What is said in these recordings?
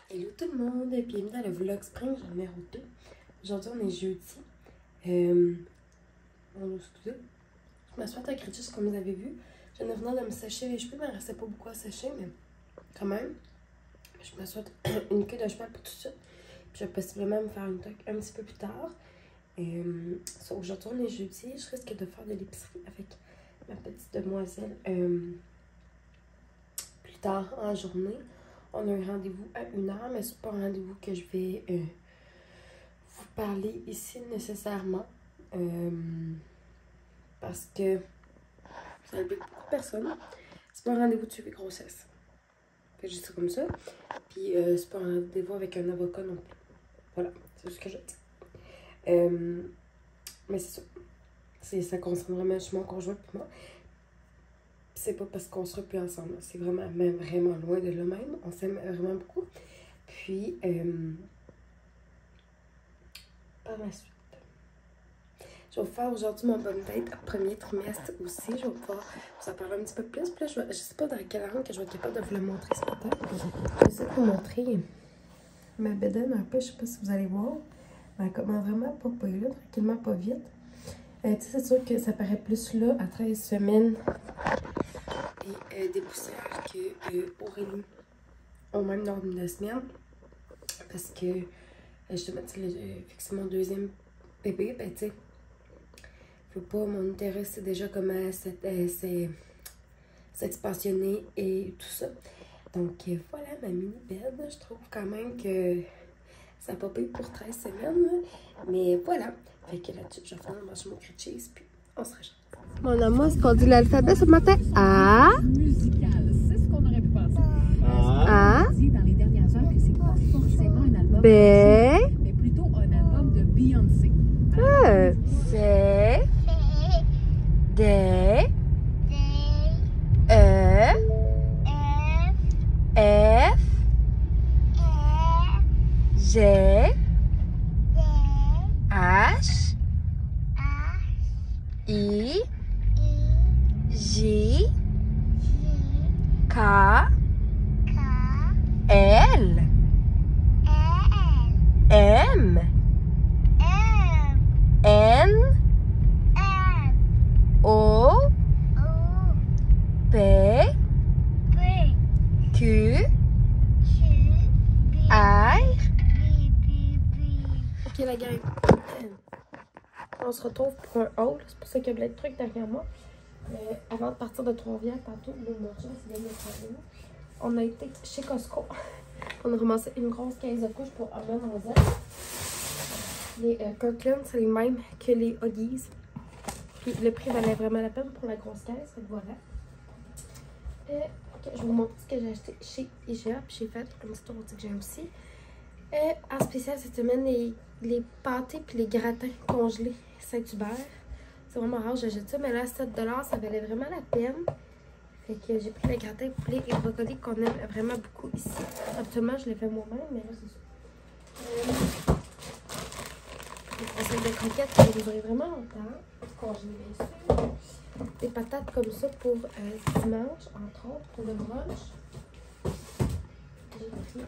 Hello tout le monde, bienvenue dans le vlog spring numéro 2. Aujourd'hui on est jeudi. Excusez. Je me suis fait un critique comme vous avez vu. Je viens de venir de me sécher les cheveux, mais il ne restait pas beaucoup à sécher, mais quand même. Je me suis fait une queue de cheval pour tout de suite. Puis je vais possiblement me faire une toque un petit peu plus tard. Aujourd'hui on est jeudi, je risque de faire de l'épicerie avec ma petite demoiselle plus tard en journée. On a un rendez-vous à 1h, mais c'est pas un rendez-vous que je vais vous parler ici nécessairement. Parce que ça implique beaucoup de personnes. C'est pas un rendez-vous de suivi grossesse. Fait que je dis ça comme ça. Puis c'est pas un rendez-vous avec un avocat non plus. Voilà, c'est ce que je dis. Mais c'est ça. Ça concerne vraiment juste mon conjoint et moi. C'est pas parce qu'on sera plus ensemble. C'est vraiment, même vraiment loin de là même. On s'aime vraiment beaucoup. Puis, par la suite, je vais vous faire aujourd'hui mon bonne date premier trimestre aussi. Je vais pouvoir vous en parler un petit peu plus. Puis là, je sais pas dans quelle langue que je vais être capable de vous le montrer ce matin. Je vais essayer de vous montrer ma bédaine un peu. Je sais pas si vous allez voir. Mais elle commence vraiment pas là, tranquillement, pas vite. Tu sais, c'est sûr que ça paraît plus là à 13 semaines. Et des poussières que Aurélie au même nombre de semaines. Parce que justement, vu que c'est mon deuxième bébé, ben tu sais, je veux pas m'intéresser déjà comment c'est expansionné et tout ça. Donc voilà ma mini bed. Je trouve quand même que ça n'a pas payé pour 13 semaines. Mais voilà. Fait que là-dessus, je vais faire manger mon cream cheese puis on se rejette. Mon amour, est-ce qu'on dit l'alphabet ce matin? A. Musical, c'est ce qu'on aurait pu penser. A. On dit dans les dernières heures que c'est pas forcément un album B. mais plutôt un album de Beyoncé. C. D. E. F. G. H. I. J. K. L. M. N. O. P. Q. R. Ok la gang. On se retrouve pour un haul. C'est pour ça qu'il y a plein de trucs derrière moi. Avant de partir de Trois-Rivières, tantôt, on a été chez Costco. On a ramassé une grosse caisse de couches pour Armand Rosette. Les Kirkland, c'est les mêmes que les Huggies. Puis le prix valait vraiment la peine pour la grosse caisse. Fait que voilà. Okay, je vais vous montrer ce que j'ai acheté chez IGA. Puis j'ai fait un petit tour que j'ai aussi. En spécial cette semaine, les pâtés puis les gratins congelés Saint-Hubert. C'est vraiment rare, j'achète ça, mais là, 7 $, ça valait vraiment la peine. Fait que j'ai pris les gratins, poulet et brocolis qu'on aime vraiment beaucoup ici. Absolument, je l'ai fait moi-même, mais là, c'est ça. Des conserves de croquettes qui vont durer vraiment longtemps. Congelées, bien sûr. Des patates comme ça pour dimanche, entre autres, pour le brunch. J'ai pris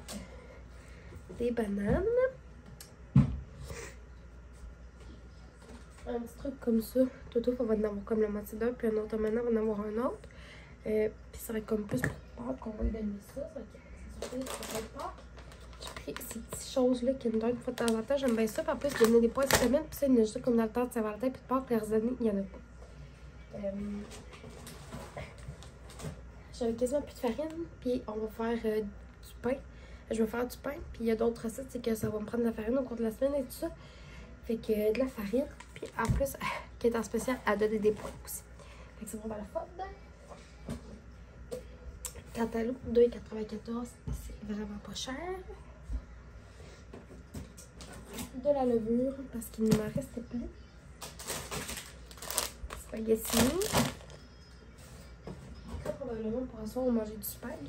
des bananes. Un petit truc comme ça. Toto, on va en avoir comme la moitié d'un, puis un autre maintenant, on va en avoir un autre. Puis ça va être comme plus pour Pâques qu'on va lui donner ça. Ça va être surprise pour Pâques. J'ai pris ces petites choses-là qui me donnent une fois de temps en temps. J'aime bien ça. Puis en plus, il donner des points cette semaine. Puis ça, il y en a juste comme dans le temps de Saint-Valentin. Puis de Pâques, les années, il n'y en a pas. J'avais quasiment plus de farine. Puis on va faire du pain. Je vais faire du pain. Puis il y a d'autres recettes, c'est que ça va me prendre de la farine au cours de la semaine et tout ça. Fait que de la farine. Puis en plus, qui est en spécial, à donner des points aussi. Fait que c'est vraiment la faute. Cantaloupe, 2,94, c'est vraiment pas cher. De la levure, parce qu'il ne m'en restait plus. Spaghetti. Très probablement pour un soir, on va manger du spag.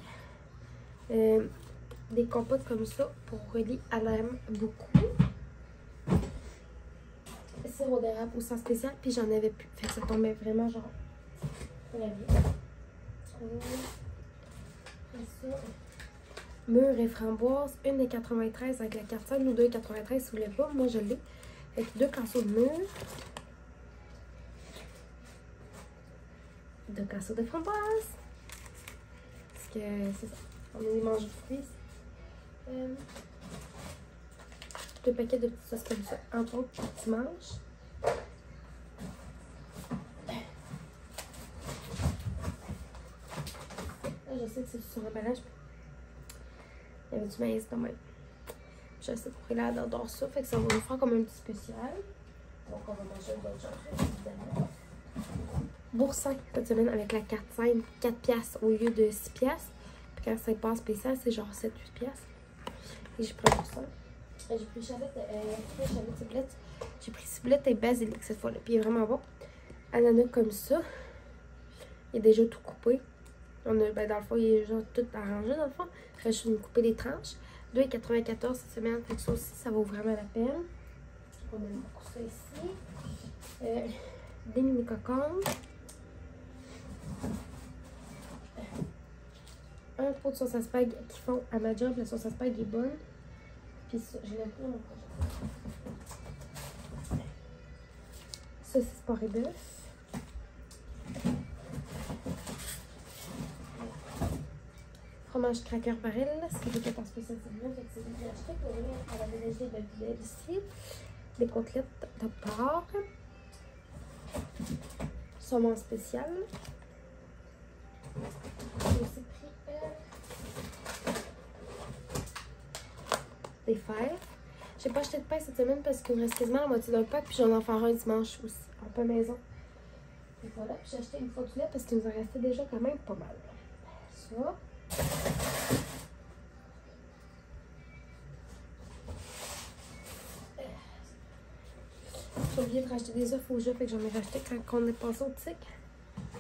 Des compotes comme ça, pour Aurélie, elle aime beaucoup. Sirop d'érable aussi en spécial, puis j'en avais plus. Fait que ça tombait vraiment genre très bien. Ça. mûre et framboise, 1,93 avec la carte 5 ou 2,93 si vous voulez pas. Moi, je l'ai. Avec 2 casseaux de mûre. 2 casseaux de framboise. Parce que c'est ça. On a des manges de fruits. 2 paquets de petites sauces comme ça. Entre autres, dimanche. Là, je sais que c'est sur l'emballage. Il y avait du maïs quand même. Je sais pour là adore ça. Fait que ça va nous faire comme un petit spécial. Donc, on va manger d'autres choses, évidemment. Boursin, cette semaine, avec la carte 5, 4 piastres au lieu de 6 piastres. Puis quand c'est pas spécial, c'est genre 7-8 piastres. Et j'ai pris boursin. J'ai pris ciboulette. J'ai pris ciboulette et basilic cette fois-là. Puis il est vraiment bon. Ananas comme ça. Il est déjà tout coupé. On a, ben dans le fond, il est déjà tout arrangé dans le fond. Je vais nous couper des tranches. 2,94 cette semaine. Fait que ça aussi, ça vaut vraiment la peine. On aime beaucoup ça ici. Des mini cocombes. Un pot de sauce à spag qui font à ma job. La sauce à spag est bonne. Puis ça, je l'aime pas mon projet. Saucisse porc et bœuf. Fromage cracker baril, ce qui était en spécial c'est bien, fait que c'est bien que j'ai acheté pour venir à la ménagerie de Villette ici. Des côtelettes de porc. Saumon spécial. J'ai aussi pris des fèves. J'ai pas acheté de pain cette semaine parce qu'il me reste quasiment la moitié d'un pack, puis j'en ai faire un dimanche aussi, en pain maison. Et voilà, puis j'ai acheté une fois du lait parce qu'il nous en restait déjà quand même pas mal. Ça. J'ai oublié de racheter des œufs au jeu, fait que j'en ai racheté quand on est passé au TIC.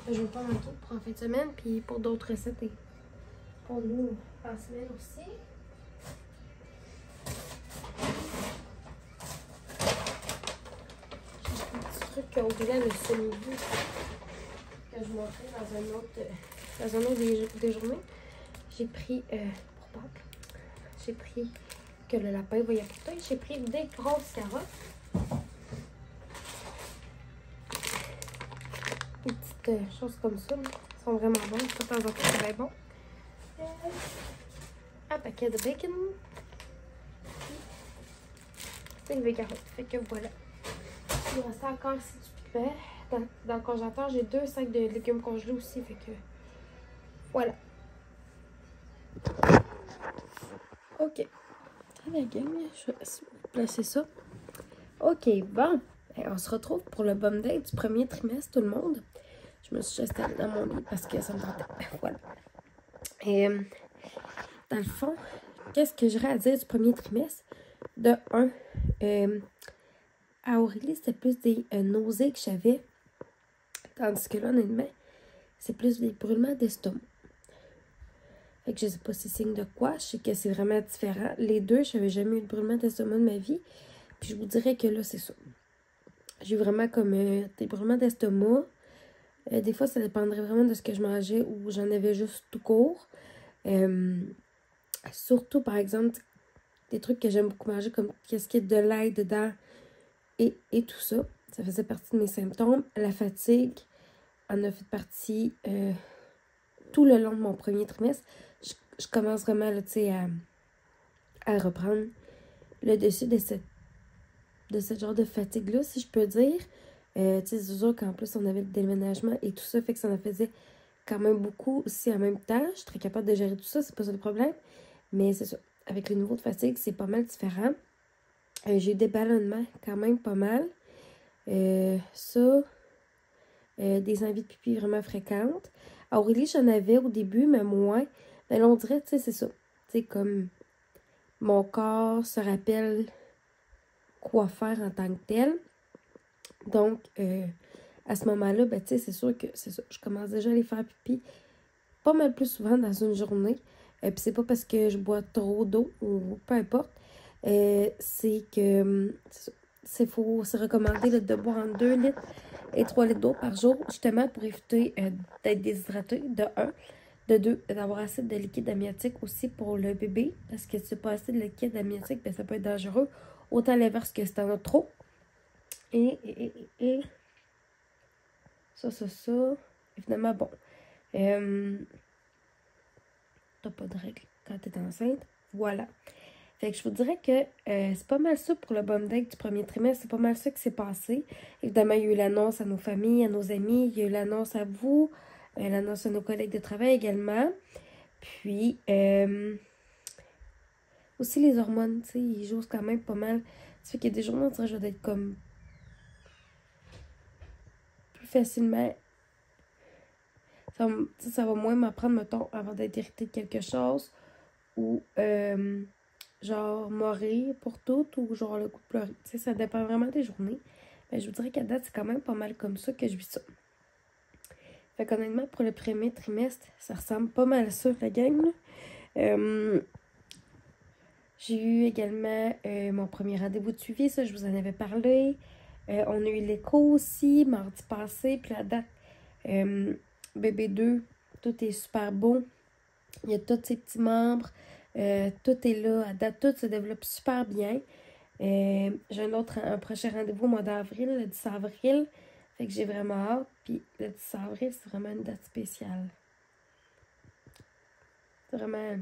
Je vais pas manquer pour en fin de semaine, puis pour d'autres recettes et pour nous en semaine aussi. J'ai acheté un petit truc au-delà de semi-vue que je montrais dans un autre déjeuner. J'ai pris, pour Pâques, j'ai pris que le lapin va y apporter. J'ai pris des grosses carottes. Des petites choses comme ça. Ils sont vraiment bons. De temps en temps, c'est très bon. Un paquet de bacon. Et des carottes. Fait que voilà. Il me reste encore ici du pain. Dans le congélateur, j'ai 2 sacs de légumes congelés aussi. Fait que voilà. Ok. La gang, je vais placer ça. Ok, bon. On se retrouve pour le bum day du premier trimestre, tout le monde. Je me suis juste installée dans mon lit parce que ça me tentait. Voilà. Et dans le fond, qu'est-ce que j'aurais à dire du premier trimestre? De 1, à Aurélie, c'était plus des nausées que j'avais. Tandis que là, honnêtement, c'est plus des brûlements d'estomac. Fait que je sais pas si c'est signe de quoi. Je sais que c'est vraiment différent. Les deux, je n'avais jamais eu de brûlement d'estomac de ma vie. Puis je vous dirais que là, c'est ça. J'ai vraiment comme des brûlements d'estomac. Des fois, ça dépendrait vraiment de ce que je mangeais ou j'en avais juste tout court. Surtout, par exemple, des trucs que j'aime beaucoup manger, comme qu'est-ce qu'il y a de l'ail dedans et tout ça. Ça faisait partie de mes symptômes. La fatigue en a fait partie tout le long de mon premier trimestre. Je commence vraiment là, à reprendre le dessus de ce genre de fatigue-là, si je peux dire. C'est sûr qu'en plus, on avait le déménagement et tout ça, fait que ça en faisait quand même beaucoup aussi en même temps. Je suis très capable de gérer tout ça, c'est pas ça le problème. Mais c'est ça, avec le niveau de fatigue, c'est pas mal différent. J'ai eu des ballonnements quand même pas mal. Des envies de pipi vraiment fréquentes. À Aurélie, j'en avais au début, mais moins. Mais là, on dirait, tu sais, c'est ça. Tu sais, comme mon corps se rappelle quoi faire en tant que tel. Donc, à ce moment-là, ben, tu sais, c'est sûr que c'est ça. Je commence déjà à aller faire pipi pas mal plus souvent dans une journée. Puis c'est pas parce que je bois trop d'eau ou peu importe. C'est que c'est recommandé là, de boire entre 2 litres et 3 litres d'eau par jour, justement pour éviter d'être déshydraté, de 1. De 2, d'avoir assez de liquide amniotique aussi pour le bébé. Parce que si tu n'as pas assez de liquide amniotique, ben, ça peut être dangereux. Autant l'inverse que si t'en as trop. Et ça. Évidemment, bon. T'as pas de règles quand t'es enceinte. Voilà. Fait que je vous dirais que c'est pas mal ça pour le bum date du premier trimestre. C'est pas mal ça qui s'est passé. Évidemment, il y a eu l'annonce à nos familles, à nos amis. Il y a eu l'annonce à vous. L'annonce à nos collègues de travail également. Puis, aussi les hormones, tu sais, ils jouent quand même pas mal. Ça fait qu'il y a des journées, on dirait que je vais être comme plus facilement. Ça va moins m'apprendre, mettons, avant d'être irritée de quelque chose. Ou, genre, mourir pour tout. Ou genre, le coup de pleurer. Tu sais, ça dépend vraiment des journées. Mais je vous dirais qu'à date, c'est quand même pas mal comme ça que je vis ça. Fait qu'honnêtement, pour le premier trimestre, ça ressemble pas mal à ça, la gang. J'ai eu également mon premier rendez-vous de suivi, ça, je vous en avais parlé. On a eu l'écho aussi, mardi passé, puis la date, bébé 2, tout est super beau. Il y a tous ses petits membres, tout est là, à date, tout se développe super bien. J'ai un prochain rendez-vous au mois d'avril, le 10 avril. Fait que j'ai vraiment hâte. Puis le 10 avril, c'est vraiment une date spéciale. C'est vraiment...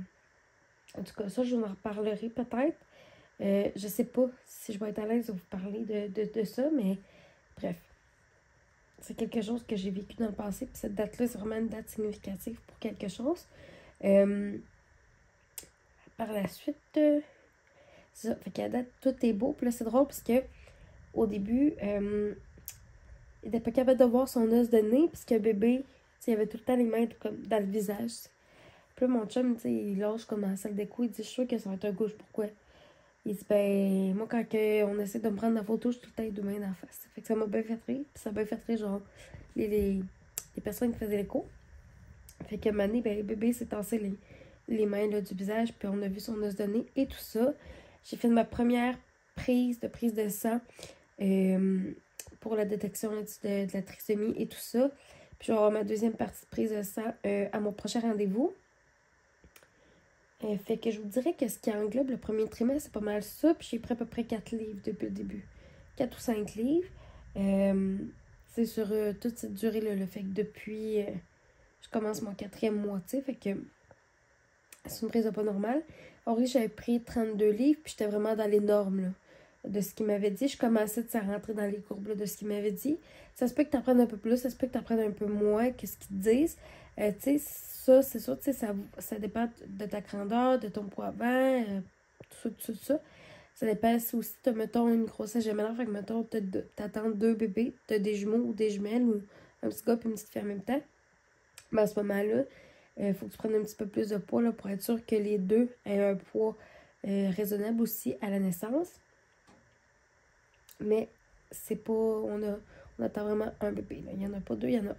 En tout cas, ça, je vous en reparlerai peut-être. Je sais pas si je vais être à l'aise de vous parler de ça, mais bref. C'est quelque chose que j'ai vécu dans le passé. Puis cette date-là, c'est vraiment une date significative pour quelque chose. Par la suite, c'est ça. Fait qu'à la date, tout est beau. Puis là, c'est drôle parce que au début, il n'était pas capable de voir son os de nez, puisque bébé, il avait tout le temps les mains comme dans le visage. Puis là, mon chum, il lâche comme dans la salle d'écho, il dit, je suis sûr que ça va être un gauche, pourquoi? Il dit, ben, moi, quand on essaie de me prendre la photo, je suis tout le temps les deux mains dans la face. Fait que ça m'a bien fait rire, puis ça m'a bien fait rire, genre, les personnes qui faisaient l'écho. Fait que Mané, ben, bébé s'est tassé les mains là, du visage, puis on a vu son os de nez et tout ça. J'ai fait ma première prise de sang pour la détection de la trisomie et tout ça. Puis je vais avoir ma deuxième partie de prise de sang à mon prochain rendez-vous. Fait que je vous dirais que ce qui englobe le premier trimestre, c'est pas mal ça. Puis j'ai pris à peu près 4 livres depuis le début. 4 ou 5 livres. C'est sur toute cette durée-là. Fait que depuis... je commence mon 4e mois, tu sais. Fait que c'est une prise de pas normale. Alors oui, j'avais pris 32 livres. Puis j'étais vraiment dans les normes, là, de ce qu'il m'avait dit. Je commençais à rentrer dans les courbes là, de ce qu'il m'avait dit. Ça se peut que tu en prennes un peu plus. Ça se peut que tu en prennes un peu moins que ce qu'ils te disent. Tu sais, ça, c'est sûr, tu sais, ça dépend de ta grandeur, de ton poids avant, tout ça. Ça dépend si aussi tu as, mettons, une grossesse gémellaire, fait que, mettons, t'attends 2 bébés, t'as des jumeaux ou des jumelles, ou un petit gars et une petite fille en même temps. Mais à ce moment-là, il faut que tu prennes un petit peu plus de poids là, pour être sûr que les deux aient un poids raisonnable aussi à la naissance. Mais c'est pas... On attend vraiment un bébé. Là. Il n'y en a pas 2, il y en a 1.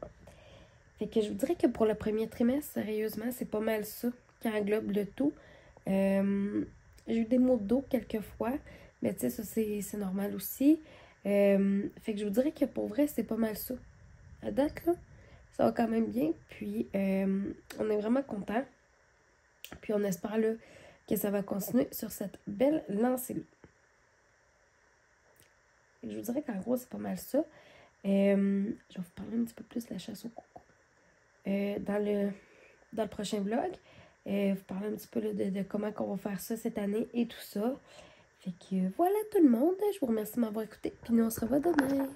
Fait que je vous dirais que pour le premier trimestre, sérieusement, c'est pas mal ça qui englobe le tout. J'ai eu des maux de dos quelques fois, mais tu sais, ça c'est normal aussi. Fait que je vous dirais que pour vrai, c'est pas mal ça. À date, là, ça va quand même bien. Puis, on est vraiment content. Puis, on espère là, que ça va continuer sur cette belle lancée-là. Je vous dirais qu'en gros, c'est pas mal ça. Je vais vous parler un petit peu plus de la chasse au coco. Dans le prochain vlog. Vous parler un petit peu là, de comment on va faire ça cette année et tout ça. Fait que voilà tout le monde. Je vous remercie de m'avoir écouté. Puis nous on se revoit demain.